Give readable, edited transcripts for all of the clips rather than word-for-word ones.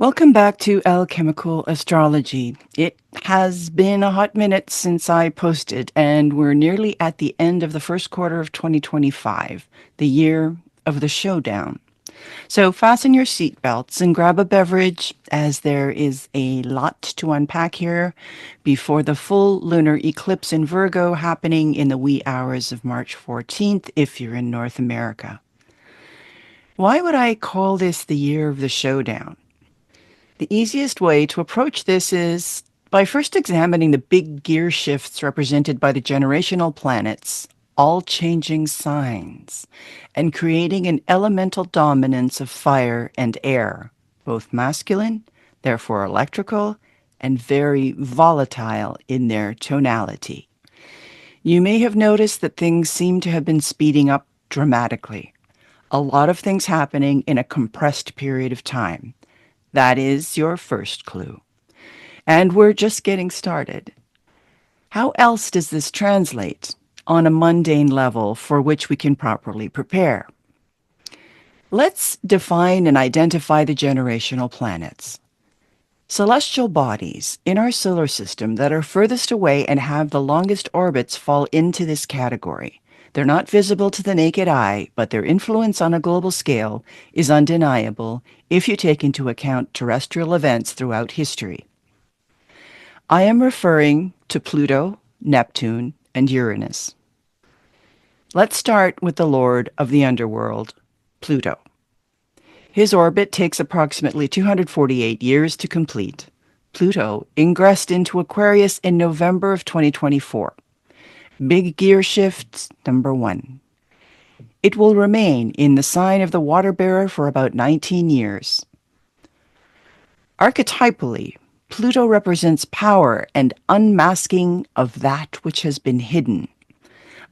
Welcome back to Alchemical Astrology. It has been a hot minute since I posted, and we're nearly at the end of the first quarter of 2025, the year of the Showdown. So fasten your seatbelts and grab a beverage, as there is a lot to unpack here before the full lunar eclipse in Virgo happening in the wee hours of March 14th if you're in North America. Why would I call this the year of the Showdown? The easiest way to approach this is by first examining the big gear shifts represented by the generational planets, all changing signs, and creating an elemental dominance of fire and air, both masculine, therefore electrical, and very volatile in their tonality. You may have noticed that things seem to have been speeding up dramatically. A lot of things happening in a compressed period of time. That is your first clue. And we're just getting started. How else does this translate on a mundane level for which we can properly prepare? Let's define and identify the generational planets. Celestial bodies in our solar system that are furthest away and have the longest orbits fall into this category. They're not visible to the naked eye, but their influence on a global scale is undeniable if you take into account terrestrial events throughout history. I am referring to Pluto, Neptune, and Uranus. Let's start with the lord of the underworld, Pluto. His orbit takes approximately 248 years to complete. Pluto ingressed into Aquarius in November of 2024. Big gear shift number 1. It will remain in the sign of the water bearer for about 19 years. Archetypally, Pluto represents power and unmasking of that which has been hidden.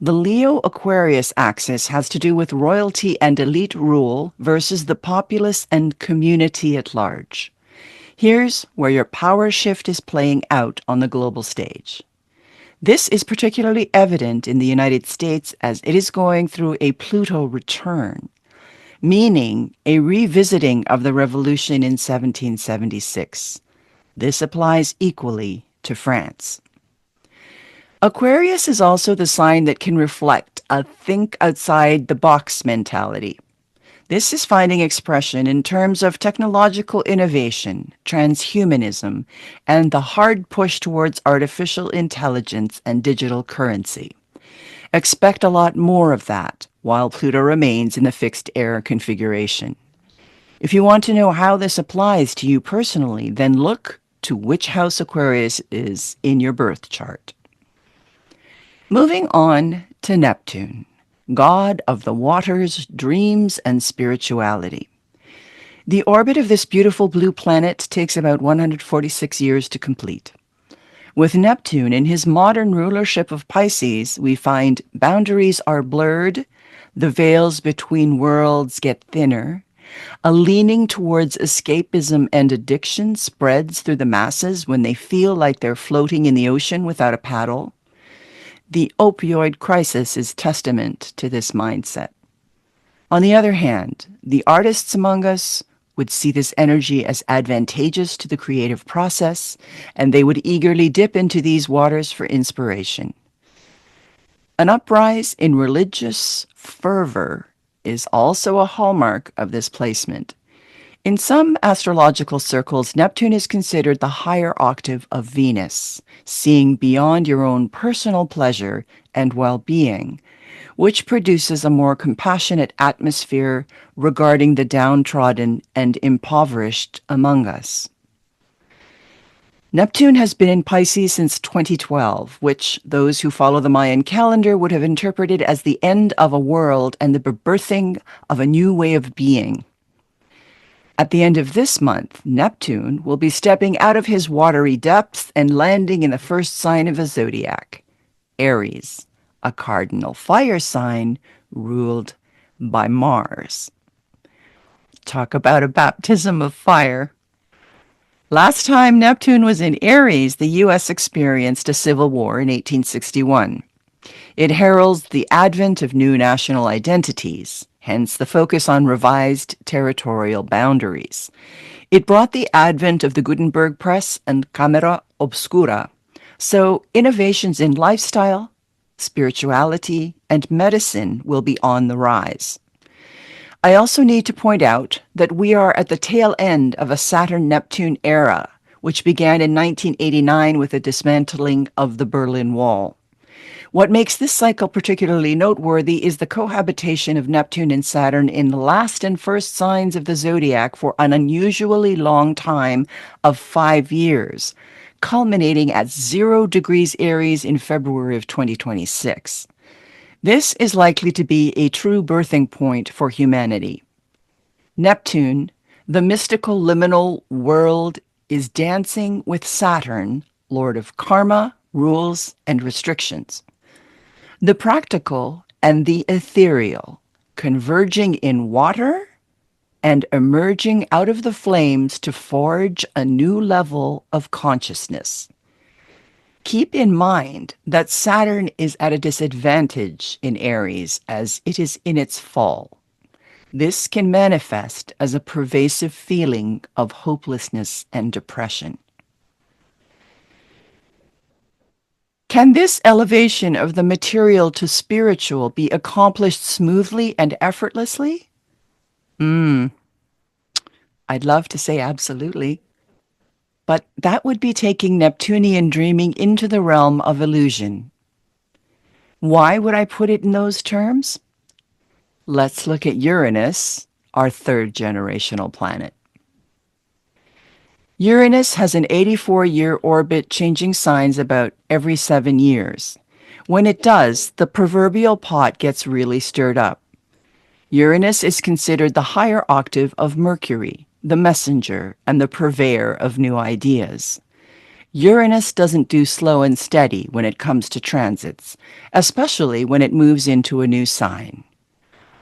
The Leo-Aquarius axis has to do with royalty and elite rule versus the populace and community at large. Here's where your power shift is playing out on the global stage. This is particularly evident in the United States as it is going through a Pluto return, meaning a revisiting of the revolution in 1776. This applies equally to France. Aquarius is also the sign that can reflect a think outside the box mentality. This is finding expression in terms of technological innovation, transhumanism, and the hard push towards artificial intelligence and digital currency. Expect a lot more of that while Pluto remains in the fixed air configuration. If you want to know how this applies to you personally, then look to which house Aquarius is in your birth chart. Moving on to Neptune, god of the waters, dreams, and spirituality. The orbit of this beautiful blue planet takes about 146 years to complete. With Neptune in his modern rulership of Pisces, we find boundaries are blurred, the veils between worlds get thinner, a leaning towards escapism and addiction spreads through the masses when they feel like they're floating in the ocean without a paddle. The opioid crisis is testament to this mindset. On the other hand, the artists among us would see this energy as advantageous to the creative process, and they would eagerly dip into these waters for inspiration. An uprise in religious fervor is also a hallmark of this placement. In some astrological circles, Neptune is considered the higher octave of Venus, seeing beyond your own personal pleasure and well-being, which produces a more compassionate atmosphere regarding the downtrodden and impoverished among us. Neptune has been in Pisces since 2012, which those who follow the Mayan calendar would have interpreted as the end of a world and the birthing of a new way of being. At the end of this month, Neptune will be stepping out of his watery depths and landing in the first sign of the zodiac, Aries, a cardinal fire sign ruled by Mars. Talk about a baptism of fire. Last time Neptune was in Aries, the U.S. experienced a civil war in 1861. It heralds the advent of new national identities, hence the focus on revised territorial boundaries. It brought the advent of the Gutenberg press and camera obscura, so innovations in lifestyle, spirituality, and medicine will be on the rise. I also need to point out that we are at the tail end of a Saturn-Neptune era, which began in 1989 with the dismantling of the Berlin Wall. What makes this cycle particularly noteworthy is the cohabitation of Neptune and Saturn in the last and first signs of the zodiac for an unusually long time of 5 years, culminating at 0 degrees Aries in February of 2026. This is likely to be a true birthing point for humanity. Neptune, the mystical liminal world, is dancing with Saturn, lord of karma, rules, and restrictions. The practical and the ethereal, converging in water and emerging out of the flames to forge a new level of consciousness. Keep in mind that Saturn is at a disadvantage in Aries as it is in its fall. This can manifest as a pervasive feeling of hopelessness and depression. Can this elevation of the material to spiritual be accomplished smoothly and effortlessly? I'd love to say absolutely. But that would be taking Neptunian dreaming into the realm of illusion. Why would I put it in those terms? Let's look at Uranus, our third generational planet. Uranus has an 84-year orbit changing signs about every 7 years. When it does, the proverbial pot gets really stirred up. Uranus is considered the higher octave of Mercury, the messenger and the purveyor of new ideas. Uranus doesn't do slow and steady when it comes to transits, especially when it moves into a new sign.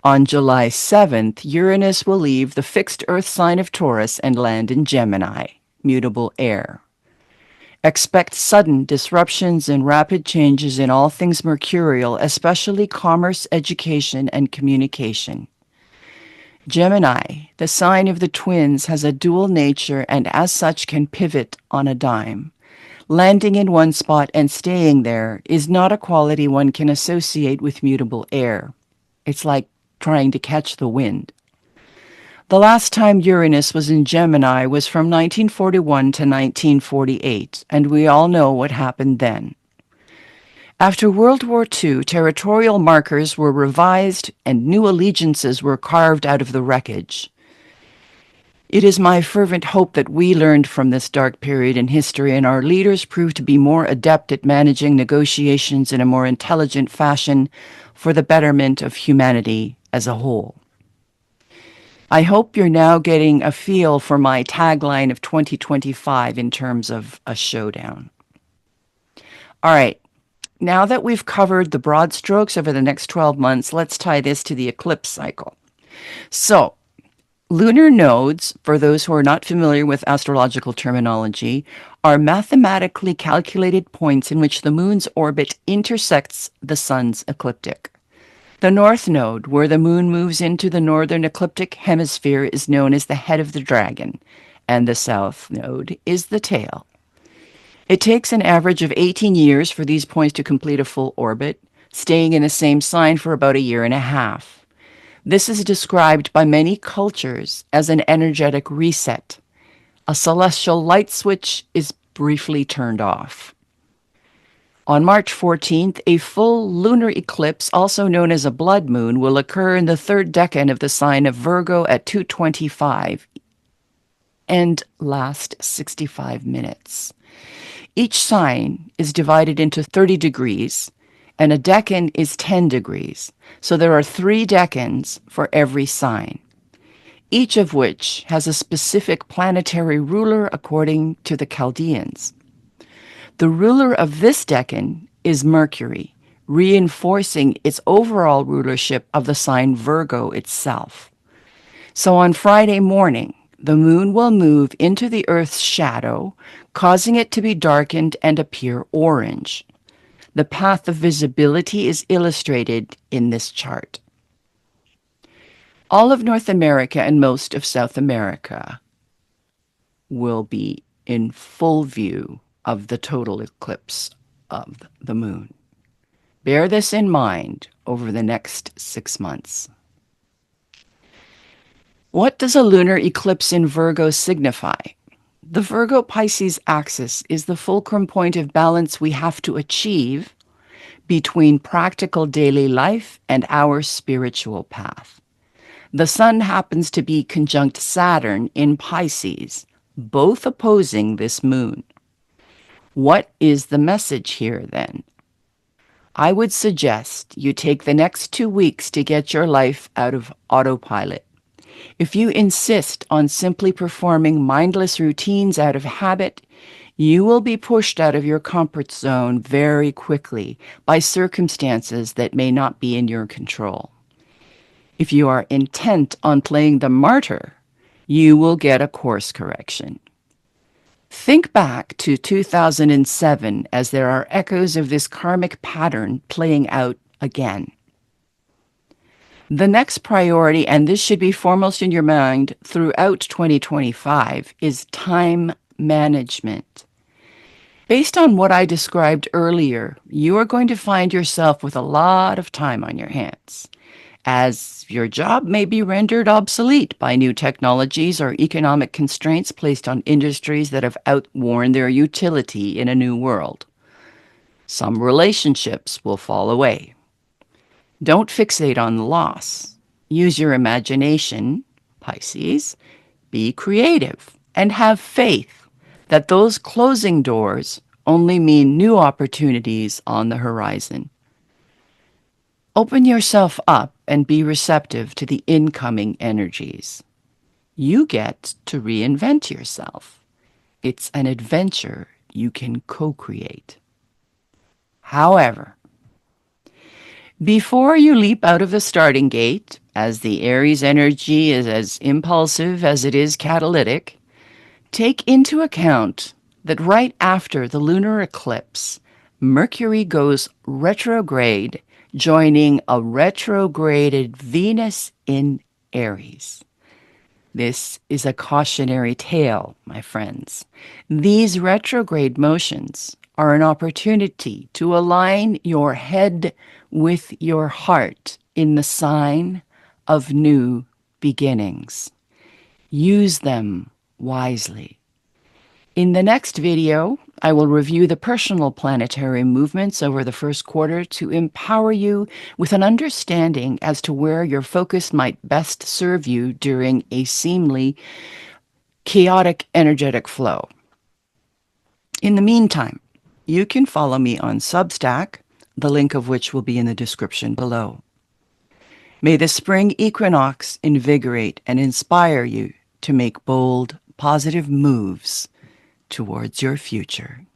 On July 7th, Uranus will leave the fixed Earth sign of Taurus and land in Gemini, mutable air. Expect sudden disruptions and rapid changes in all things mercurial, especially commerce, education, and communication. Gemini, the sign of the twins, has a dual nature and as such can pivot on a dime. Landing in one spot and staying there is not a quality one can associate with mutable air. It's like trying to catch the wind. The last time Uranus was in Gemini was from 1941 to 1948, and we all know what happened then. After World War II, territorial markers were revised and new allegiances were carved out of the wreckage. It is my fervent hope that we learned from this dark period in history and our leaders proved to be more adept at managing negotiations in a more intelligent fashion for the betterment of humanity as a whole. I hope you're now getting a feel for my tagline of 2025 in terms of a showdown. All right. Now that we've covered the broad strokes over the next 12 months, let's tie this to the eclipse cycle. So, lunar nodes, for those who are not familiar with astrological terminology, are mathematically calculated points in which the moon's orbit intersects the sun's ecliptic. The north node, where the moon moves into the northern ecliptic hemisphere, is known as the head of the dragon, and the south node is the tail. It takes an average of 18 years for these points to complete a full orbit, staying in the same sign for about a year and a half. This is described by many cultures as an energetic reset. A celestial light switch is briefly turned off. On March 14th, a full lunar eclipse, also known as a blood moon, will occur in the third decan of the sign of Virgo at 2:25 and last 65 minutes. Each sign is divided into 30 degrees, and a decan is 10 degrees. So there are 3 decans for every sign, each of which has a specific planetary ruler according to the Chaldeans. The ruler of this decan is Mercury, reinforcing its overall rulership of the sign Virgo itself. So on Friday morning, the moon will move into the Earth's shadow, causing it to be darkened and appear orange. The path of visibility is illustrated in this chart. All of North America and most of South America will be in full view of the total eclipse of the moon. Bear this in mind over the next 6 months. What does a lunar eclipse in Virgo signify? The Virgo-Pisces axis is the fulcrum point of balance we have to achieve between practical daily life and our spiritual path. The sun happens to be conjunct Saturn in Pisces, both opposing this moon. What is the message here then? I would suggest you take the next 2 weeks to get your life out of autopilot. If you insist on simply performing mindless routines out of habit, you will be pushed out of your comfort zone very quickly by circumstances that may not be in your control. If you are intent on playing the martyr, you will get a course correction. Think back to 2007 as there are echoes of this karmic pattern playing out again. The next priority, and this should be foremost in your mind throughout 2025, is time management. Based on what I described earlier, you are going to find yourself with a lot of time on your hands, as your job may be rendered obsolete by new technologies or economic constraints placed on industries that have outworn their utility in a new world. Some relationships will fall away. Don't fixate on the loss. Use your imagination, Pisces. Be creative and have faith that those closing doors only mean new opportunities on the horizon. Open yourself up and be receptive to the incoming energies. You get to reinvent yourself. It's an adventure you can co-create. However, before you leap out of the starting gate, as the Aries energy is as impulsive as it is catalytic, take into account that right after the lunar eclipse, Mercury goes retrograde, joining a retrograded Venus in Aries. This is a cautionary tale, my friends. These retrograde motions are an opportunity to align your head with your heart in the sign of new beginnings. Use them wisely. In the next video, I will review the personal planetary movements over the first quarter to empower you with an understanding as to where your focus might best serve you during a seemingly chaotic energetic flow. In the meantime, you can follow me on Substack, the link of which will be in the description below. May the spring equinox invigorate and inspire you to make bold, positive moves towards your future.